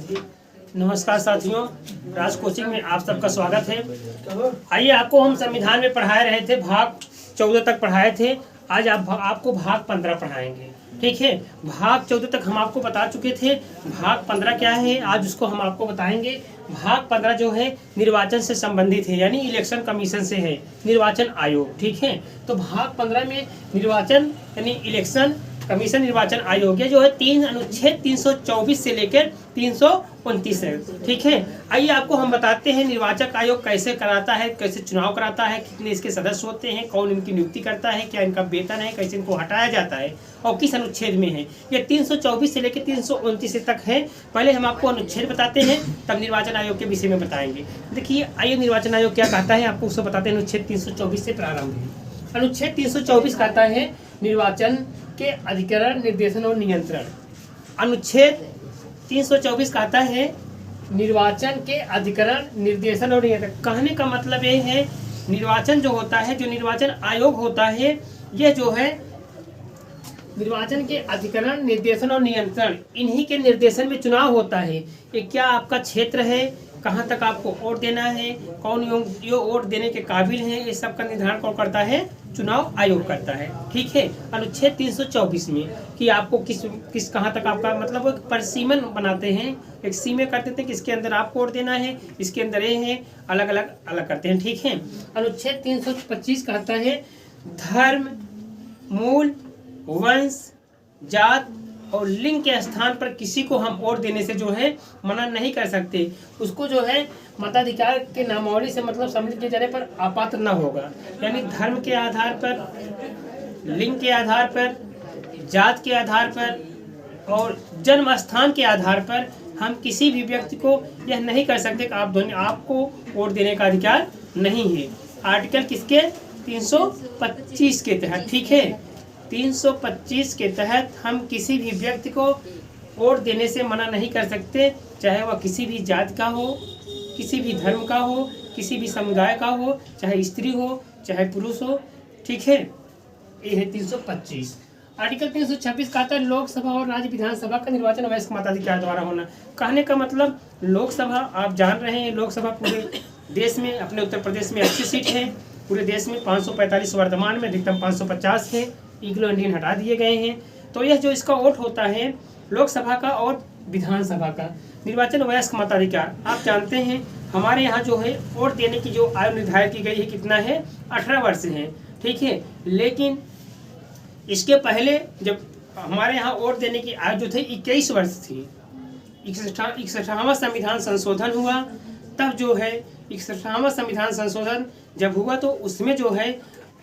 नमस्कार साथियों, राज कोचिंग में आप सबका स्वागत है। आइए, आपको हम संविधान में पढ़ाए रहे थे, भाग 14 तक पढ़ाए थे। आज आपको भाग 15 पढ़ाएंगे। ठीक है, भाग 14 तक हम आपको बता चुके थे। भाग 15 क्या है, आज उसको हम आपको बताएंगे। भाग 15 जो है निर्वाचन से संबंधित है, यानी इलेक्शन कमीशन से है, निर्वाचन आयोग। ठीक है, तो भाग 15 में निर्वाचन यानी इलेक्शन कमीशन निर्वाचन आयोग जो है 3 अनुच्छेद 324 से लेकर 329 है। ठीक है, आइए आपको हम बताते हैं निर्वाचक आयोग कैसे कराता है, कैसे चुनाव कराता है, कितने इसके सदस्य होते हैं, कौन इनकी नियुक्ति करता है, क्या इनका वेतन है, कैसे इनको हटाया जाता है और किस अनुच्छेद में है। ये 324 से लेकर 329 तक है। पहले हम आपको अनुच्छेद बताते हैं, तब निर्वाचन आयोग के विषय में बताएंगे। देखिए, आइए निर्वाचन आयोग क्या कहता है आपको उसको बताते हैं। अनुच्छेद 324 से प्रारंभ है। अनुच्छेद 324 कहता है निर्वाचन के अधिकरण, निर्देशन और नियंत्रण। अनुच्छेद 324 कहता है निर्वाचन के अधिकरण, निर्देशन और नियंत्रण। कहने का मतलब ये है, निर्वाचन जो होता है, जो निर्वाचन आयोग होता है, यह जो है निर्वाचन के अधिकरण, निर्देशन और नियंत्रण, इन्हीं के निर्देशन में चुनाव होता है। ये क्या आपका क्षेत्र है, कहाँ तक आपको वोट देना है, कौन यो वोट देने के काबिल है, ये सब का निर्धारण कौन करता है, चुनाव आयोग करता है। ठीक है, अनुच्छेद 324 में कि आपको किस कहाँ तक आपका मतलब एक परिसीमन बनाते हैं, एक सीमे कर देते हैं कि इसके अंदर आपको वोट देना है, इसके अंदर ये है, अलग अलग करते हैं। ठीक है, अनुच्छेद 325 कहता है धर्म, मूल, वंश, जात और लिंग के स्थान पर किसी को हम वोट देने से जो है मना नहीं कर सकते। उसको जो है मताधिकार के नामावली से मतलब सम्मिलित किए जाने पर अपात्र न होगा। यानी धर्म के आधार पर, लिंग के आधार पर, जात के आधार पर और जन्म स्थान के आधार पर हम किसी भी व्यक्ति को यह नहीं कर सकते कि आपको वोट देने का अधिकार नहीं है। आर्टिकल किसके 325 के तहत। ठीक है, 325 के तहत हम किसी भी व्यक्ति को वोट देने से मना नहीं कर सकते, चाहे वह किसी भी जाति का हो, किसी भी धर्म का हो, किसी भी समुदाय का हो, चाहे स्त्री हो, चाहे पुरुष हो। ठीक है, ये है 325। आर्टिकल 326 कहता है लोकसभा और राज्य विधानसभा का निर्वाचन वयस्क मताधिकार द्वारा होना। कहने का मतलब लोकसभा, आप जान रहे हैं, लोकसभा पूरे देश में, अपने उत्तर प्रदेश में 80 सीट है, पूरे देश में 545 वर्तमान में, अधिकतम 550 है, एंग्लो इंडियन हटा दिए गए हैं। तो यह जो इसका वोट होता है लोकसभा का और विधानसभा का, निर्वाचन वयस्क मताधिकार आप जानते हैं हमारे यहाँ जो है वोट देने की जो आयु निर्धारित की गई है कितना है, 18 वर्ष है। ठीक है, लेकिन इसके पहले जब हमारे यहाँ वोट देने की आयु जो थी 21 वर्ष थी, 61वां संविधान संशोधन हुआ, तब जो है 61वां संविधान संशोधन जब हुआ तो उसमें जो है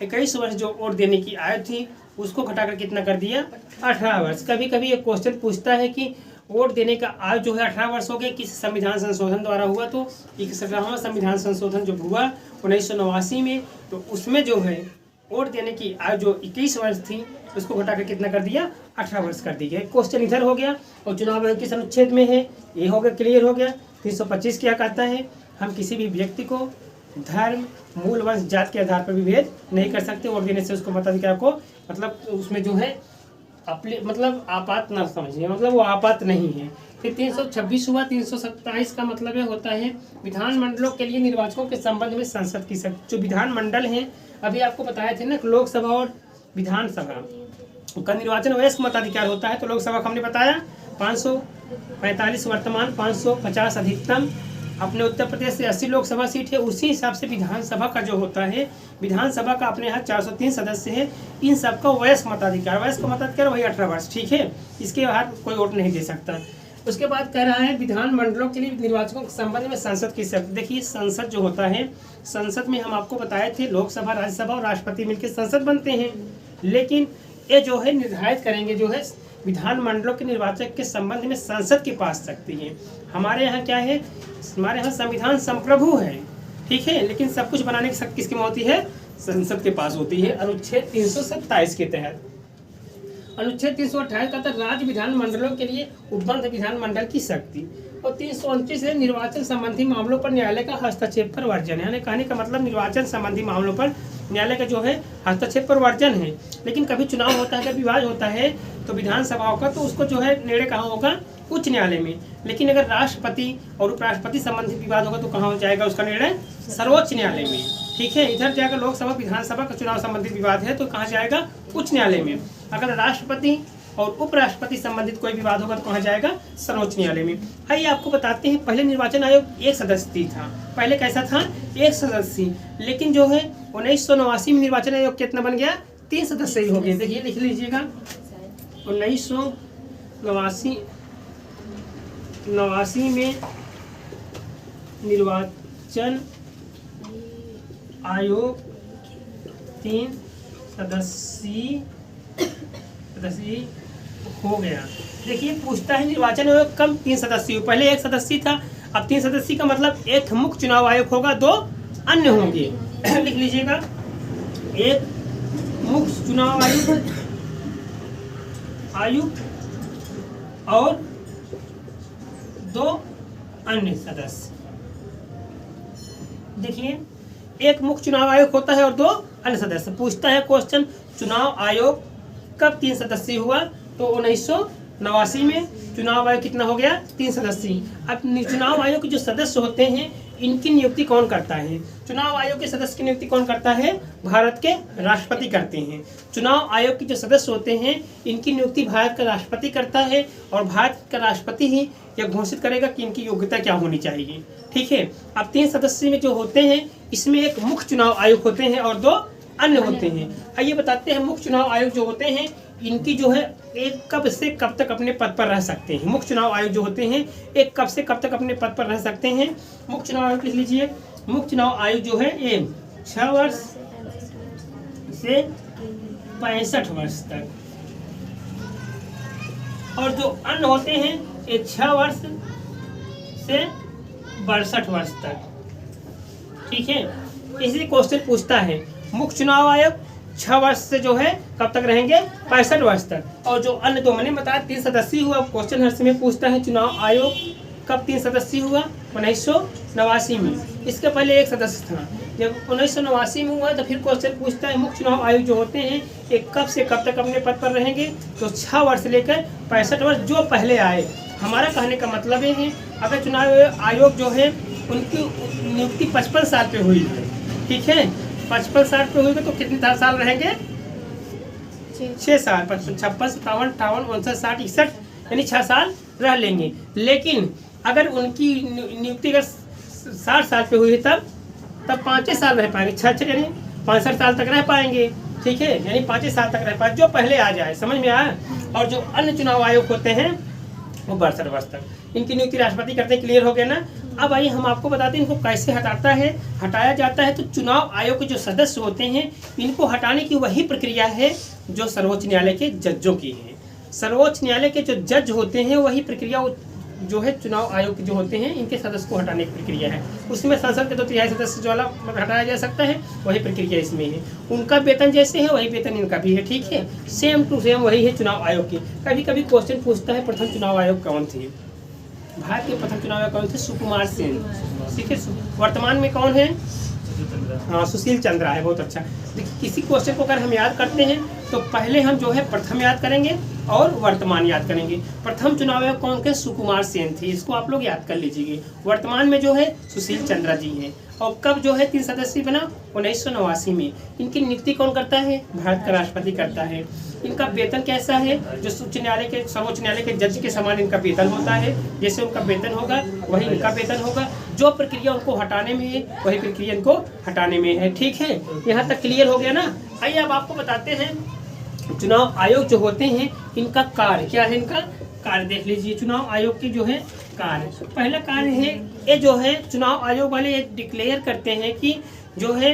21 वर्ष जो वोट देने की आयु थी उसको घटाकर कितना कर दिया, 18 वर्ष। कभी कभी एक क्वेश्चन पूछता है कि वोट देने का आयु जो है 18 वर्ष हो गए, किस संविधान संशोधन द्वारा हुआ, तो 61वां संविधान संशोधन जब हुआ 1989 में, तो उसमें जो है वोट देने की आयु जो 21 वर्ष थी उसको घटाकर कितना कर दिया, 18 वर्ष कर दी गई। क्वेश्चन इधर हो गया। और चुनाव आयोग किस अनुच्छेद में है, ये हो गया, क्लियर हो गया। 325 क्या कहता है, हम किसी भी व्यक्ति को धर्म, मूल, वंश, जात के आधार पर विभेद नहीं कर सकते। वोट देने से उसको मताधिकार को मतलब उसमें जो है अपने मतलब आपात ना समझिए, मतलब वो आपात नहीं है। फिर 326 हुआ। 327 का मतलब यह होता है विधानमंडलों के लिए निर्वाचकों के संबंध में संसद की शक्ति। जो विधानमंडल हैं, अभी आपको बताया थे ना, लोकसभा और विधानसभा का निर्वाचन वयस्क मताधिकार होता है। तो लोकसभा का हमने बताया 545 वर्तमान, 550 अधिकतम। अपने उत्तर प्रदेश से 80 लोकसभा सीट है, उसी हिसाब से विधानसभा का जो होता है, विधानसभा का अपने यहाँ 403 सदस्य है। इन सबका वयस्क मताधिकार वही 18 वर्ष। ठीक है, इसके बाद कोई वोट नहीं दे सकता। उसके बाद कह रहा है विधानमंडलों के लिए निर्वाचकों के संबंध में संसद की शक्ति। देखिए, संसद जो होता है, संसद में हम आपको बताए थे लोकसभा, राज्यसभा और राष्ट्रपति मिलकर संसद बनते हैं। लेकिन ये जो है निर्धारित करेंगे जो है विधानमंडलों के निर्वाचक के संबंध में संसद के पास शक्ति है। हमारे यहाँ क्या है, हमारे यहाँ संविधान संप्रभु है। ठीक है, लेकिन सब कुछ बनाने की शक्ति किसके में होती है, संसद के पास होती है। अनुच्छेद 327 के तहत। अनुच्छेद 328 का था राज्य विधानमंडलों के लिए उपबंध विधानमंडल की शक्ति। और 329 है निर्वाचन संबंधी मामलों पर न्यायालय का हस्तक्षेप पर वर्जन। यानी कहने का मतलब निर्वाचन संबंधी मामलों पर न्यायालय का जो है हस्तक्षेप पर वर्जन है। लेकिन कभी चुनाव होता है, कभी विवाद होता है तो विधानसभाओं का, तो उसको जो है निर्णय कहाँ होगा, उच्च न्यायालय में। लेकिन अगर राष्ट्रपति और उपराष्ट्रपति संबंधित विवाद होगा तो कहाँ हो जाएगा उसका निर्णय? सर्वोच्च न्यायालय में। ठीक है, इधर जाकर लोकसभा विधानसभा का चुनाव संबंधित विवाद है तो कहाँ जाएगा? उच्च न्यायालय में। अगर राष्ट्रपति और उपराष्ट्रपति संबंधित कोई विवाद होगा तो कहाँ जाएगा? सर्वोच्च न्यायालय में। आइए आपको बताते हैं, पहले निर्वाचन आयोग एक सदस्यीय था। पहले कैसा था? एक सदस्यीय। लेकिन जो है 1989 में निर्वाचन आयोग कितना बन गया? 3 सदस्यीय हो गए। देखिए लिख लीजिएगा, 1989 में निर्वाचन आयोग 3 सदस्यीय हो गया। देखिए पूछता है निर्वाचन आयोग कब 3 सदस्यीय? पहले 1 सदस्यीय था, अब 3 सदस्यीय का मतलब एक मुख्य चुनाव आयोग होगा, 2 अन्य होंगे। लिख लीजिएगा, एक मुख्य चुनाव आयुक्त और 2 अन्य सदस्य। देखिए एक मुख्य चुनाव आयोग होता है और 2 अन्य सदस्य। पूछता है क्वेश्चन, चुनाव आयोग कब 3 सदस्यीय हुआ? तो 1989 में चुनाव आयोग कितना हो गया? 3 सदस्यीय। अब चुनाव आयोग के जो सदस्य होते हैं इनकी नियुक्ति कौन करता है? चुनाव आयोग के सदस्य की नियुक्ति कौन करता है? भारत के राष्ट्रपति करते हैं। चुनाव आयोग के जो सदस्य होते हैं इनकी नियुक्ति भारत का राष्ट्रपति करता है और भारत का राष्ट्रपति ही यह घोषित करेगा कि इनकी योग्यता क्या होनी चाहिए। ठीक है, अब 3 सदस्य में जो होते हैं इसमें एक मुख्य चुनाव आयोग होते हैं और 2 अन्य होते हैं। आइए बताते हैं, मुख्य चुनाव आयोग जो होते हैं इनकी जो है एक कब से कब तक अपने पद पर रह सकते हैं। मुख्य चुनाव आयोग जो होते हैं एक कब से कब तक अपने पद पर रह सकते हैं। मुख्य चुनाव आयोग लिख लीजिए, मुख्य चुनाव आयोग जो है ये 6 वर्ष से 65 वर्ष तक, और जो अन्य होते हैं ये 6 वर्ष से 62 वर्ष तक। ठीक है, इसी क्वेश्चन पूछता है मुख्य चुनाव आयोग 6 वर्ष से जो है कब तक रहेंगे? 65 वर्ष तक। और जो अन्य 2 मैंने बताया 3 सदस्यीय हुआ। क्वेश्चन हर समय पूछता है चुनाव आयोग कब 3 सदस्यीय हुआ? 1989 में। इसके पहले 1 सदस्य था। जब 1989 में हुआ तो फिर क्वेश्चन पूछता है मुख्य चुनाव आयोग जो होते हैं एक कब से कब तक अपने पद पर रहेंगे? तो 6 वर्ष से लेकर 65 वर्ष जो पहले आए। हमारा कहने का मतलब ये है अगर चुनाव आयोग जो है उनकी नियुक्ति 55 साल पे हुई है, ठीक है, 55 साल पे हुई तो कितने साल रहेंगे? 6 साल, 56, 57, 58, 59, 60, 61 यानी 6 साल रह लेंगे। लेकिन अगर उनकी नियुक्ति अगर 60 साल पे हुई है तब 5 साल रह पाएंगे, 6 यानी 65 साल तक रह पाएंगे। ठीक है, यानी 5 साल तक रह पाए जो पहले आ जाए। समझ में आया? और जो अन्य चुनाव आयोग होते हैं वो 62 वर्ष तक, इनकी नियुक्ति राष्ट्रपति करते। क्लियर हो गया ना? अब आइए हम आपको बताते हैं इनको कैसे हटाया जाता है। तो चुनाव आयोग के जो सदस्य होते हैं इनको हटाने की वही प्रक्रिया है जो सर्वोच्च न्यायालय के जजों की है। सर्वोच्च न्यायालय के जो जज होते हैं वही प्रक्रिया जो है चुनाव आयोग के जो होते हैं इनके सदस्य को हटाने की प्रक्रिया है। उसमें संसद के 2/3 सदस्य जो वाला हटाया जा सकता है वही प्रक्रिया इसमें है। उनका वेतन जैसे है वही वेतन इनका भी है। ठीक है, सेम टू सेम वही है चुनाव आयोग की। कभी कभी क्वेश्चन पूछता है प्रथम चुनाव आयोग कौन थे? भारत के प्रथम चुनाव आयोग कौन थे? सुकुमार सेन। ठीक है, वर्तमान में कौन है? हाँ, सुशील चंद्रा है। बहुत अच्छा। देखिए किसी क्वेश्चन को अगर हम याद करते हैं तो पहले हम जो है प्रथम याद करेंगे और वर्तमान याद करेंगे। प्रथम चुनाव आयोग कौन के? सुकुमार सेन थे, इसको आप लोग याद कर लीजिए। वर्तमान में जो है सुशील चंद्रा जी हैं। और कब जो है 3 सदस्यीय बना? 1989 में। इनकी नियुक्ति कौन करता है? भारत का राष्ट्रपति करता है। इनका वेतन कैसा है? जो सर्वोच्च न्यायालय के जज के समान इनका वेतन होता है। जैसे उनका वेतन होगा वही इनका वेतन होगा। जो प्रक्रिया उनको हटाने में है वही प्रक्रिया इनको हटाने में है। ठीक है, यहाँ तक क्लियर हो गया ना? आइए अब आपको बताते हैं चुनाव आयोग जो होते हैं इनका कार्य क्या है। इनका कार्य देख लीजिए। चुनाव आयोग के जो है कार्य, पहला कार्य है ये जो है चुनाव आयोग वाले ये डिक्लेयर करते हैं कि जो है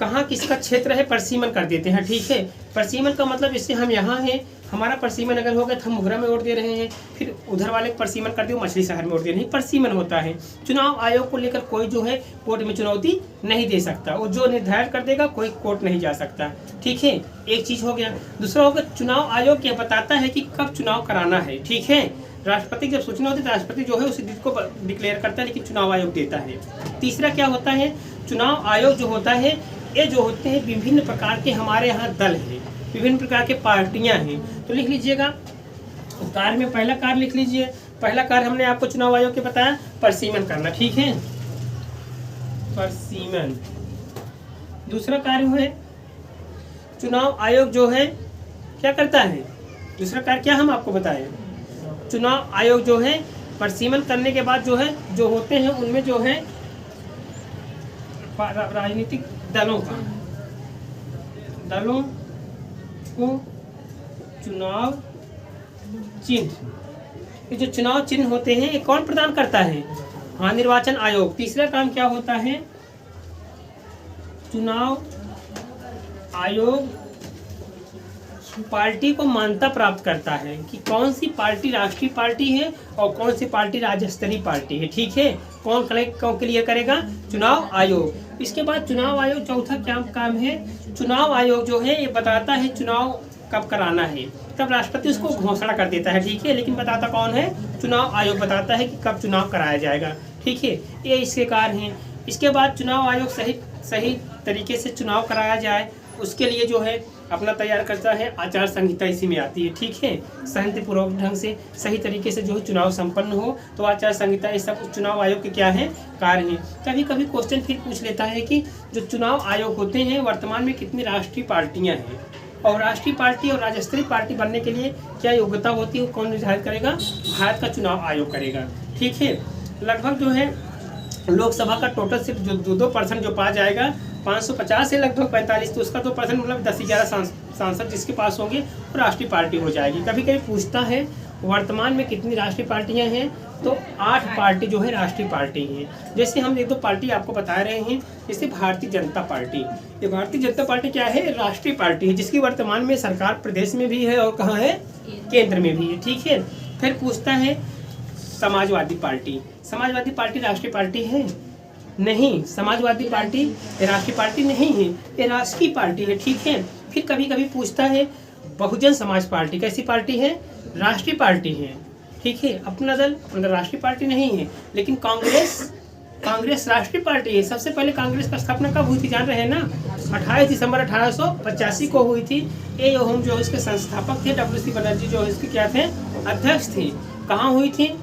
कहाँ किसका क्षेत्र है परिसीमन कर देते हैं। ठीक है, परिसीमन का मतलब इससे हम यहाँ हैं, हमारा परिसीमन अगर हो गया तो हम मुगरा में वोट दे रहे हैं, फिर उधर वाले परिसीमन कर दिए मछली शहर में वोट दे रहे हैं। परिसीमन होता है। चुनाव आयोग को लेकर कोई जो है कोर्ट में चुनौती नहीं दे सकता। वो जो निर्धारित कर देगा कोई कोर्ट नहीं जा सकता। ठीक है, एक चीज़ हो गया। दूसरा होगा चुनाव आयोग यह बताता है कि कब चुनाव कराना है। ठीक है, राष्ट्रपति जब सूचना होती है राष्ट्रपति जो है उसी दिन को डिक्लेयर करता है, लेकिन चुनाव आयोग देता है। तीसरा क्या होता है? चुनाव आयोग जो होता है ये जो होते हैं विभिन्न प्रकार के हमारे यहाँ दल हैं, विभिन्न प्रकार के पार्टियां हैं। तो लिख लीजिएगा कार्य में पहला कार्य लिख लीजिए पहला कार्य हमने आपको चुनाव आयोग के बताया परिसीमन करना, ठीक है, परिसीमन। दूसरा कार्य है चुनाव आयोग जो है क्या करता है, दूसरा कार्य क्या हम आपको बताएं, चुनाव आयोग जो है परिसीमन करने के बाद जो है जो होते हैं उनमें जो है राजनीतिक दलों को चुनाव चिन्ह, ये जो चुनाव चिन्ह होते हैं ये कौन प्रदान करता है, हाँ निर्वाचन आयोग। तीसरा काम क्या होता है, चुनाव आयोग पार्टी को मान्यता प्राप्त करता है कि कौन सी पार्टी राष्ट्रीय पार्टी है और कौन सी पार्टी राज्य स्तरीय पार्टी है, ठीक है, कौन क्लियर करेगा, चुनाव आयोग। इसके बाद चुनाव आयोग चौथा क्या काम है, चुनाव आयोग जो है ये बताता है चुनाव कब कराना है, तब राष्ट्रपति उसको घोषणा कर देता है, ठीक है, लेकिन बताता कौन है, चुनाव आयोग बताता है कि कब चुनाव कराया जाएगा, ठीक है, ये इसके कार्य हैं। इसके बाद चुनाव आयोग सही तरीके से चुनाव कराया जाए उसके लिए जो है अपना तैयार करता है आचार संहिता, इसी में आती है, ठीक है, शांतिपूर्वक ढंग से सही तरीके से जो चुनाव संपन्न हो तो आचार संहिता, ये सब चुनाव आयोग के क्या है, कार्य हैं। कभी कभी क्वेश्चन फिर पूछ लेता है कि जो चुनाव आयोग होते हैं वर्तमान में कितनी राष्ट्रीय पार्टियां हैं और राष्ट्रीय पार्टी और राज्य स्तरीय पार्टी बनने के लिए क्या योग्यता होती है, कौन निर्धारित करेगा, भारत का चुनाव आयोग करेगा, ठीक है। लगभग जो है लोकसभा का टोटल सिर्फ जो 2% जो पा जाएगा 550 से लगभग 45, तो उसका 2% मतलब 10-11 सांसद जिसके पास होंगे वो राष्ट्रीय पार्टी हो जाएगी। कभी कभी पूछता है वर्तमान में कितनी राष्ट्रीय पार्टियां हैं, तो 8 पार्टी जो है राष्ट्रीय पार्टी हैं। जैसे हम 1-2 पार्टी आपको बता रहे हैं, जैसे भारतीय जनता पार्टी, ये भारतीय जनता पार्टी क्या है, राष्ट्रीय पार्टी है जिसकी वर्तमान में सरकार प्रदेश में भी है और कहाँ है, केंद्र में भी है, ठीक है। फिर पूछता है समाजवादी पार्टी, समाजवादी पार्टी राष्ट्रीय पार्टी है, नहीं, समाजवादी पार्टी राष्ट्रीय पार्टी नहीं है, ये राष्ट्रीय पार्टी है, ठीक है। फिर कभी कभी पूछता है बहुजन समाज पार्टी कैसी पार्टी है, राष्ट्रीय पार्टी है, ठीक है। अपना दल राष्ट्रीय पार्टी नहीं है, लेकिन कांग्रेस राष्ट्रीय पार्टी है। सबसे पहले कांग्रेस का स्थापना कब हुई थी जान रहे हैं ना, 28 दिसंबर 1885 को हुई थी। ए होम जो इसके संस्थापक थे WC बनर्जी जो इसके क्या थे, अध्यक्ष थे। कहाँ हुई थी,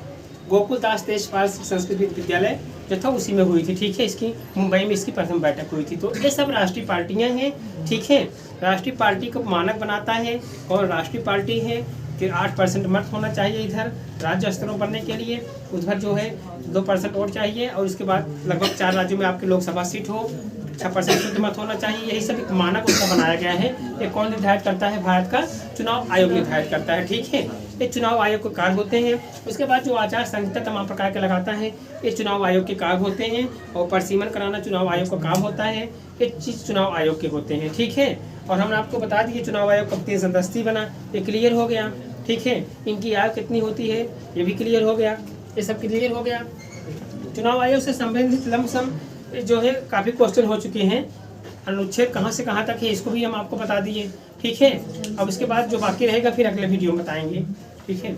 गोकुलदास तेजपाल संस्कृत विद्यालय जो था उसी में हुई थी, ठीक है। इसकी मुंबई में इसकी प्रथम बैठक हुई थी। तो ये सब राष्ट्रीय पार्टियां हैं, ठीक है। राष्ट्रीय पार्टी को मानक बनाता है और राष्ट्रीय पार्टी है। फिर 8% मत होना चाहिए इधर राज्य स्तरों बनने के लिए, उधर जो है 2% वोट चाहिए और उसके बाद लगभग 4 राज्यों में आपके लोकसभा सीट हो, 6% शुद्ध मत होना चाहिए। यही सब एक मानक उसका बनाया गया है। ये कौन निर्धारित करता है, भारत का चुनाव आयोग निर्धारित करता है, ठीक है। ये चुनाव आयोग के कार्य होते हैं। उसके बाद जो आचार संहिता तमाम प्रकार के लगाता है ये चुनाव आयोग के कार्य होते हैं और परिसीमन कराना चुनाव आयोग का काम होता है। ये चीज़ चुनाव आयोग के होते हैं, ठीक है। और हमने आपको बता दिए चुनाव आयोग कब 3 सदस्यीय बना, ये क्लियर हो गया, ठीक है। इनकी आयु कितनी होती है ये भी क्लियर हो गया, ये सब क्लियर हो गया। चुनाव आयोग से संबंधित लमसम जो है काफ़ी क्वेश्चन हो चुके हैं। अनुच्छेद कहाँ से कहाँ तक है इसको भी हम आपको बता दिए, ठीक है। अब इसके बाद जो बाकी रहेगा फिर अगले वीडियो में बताएंगे, ठीक है।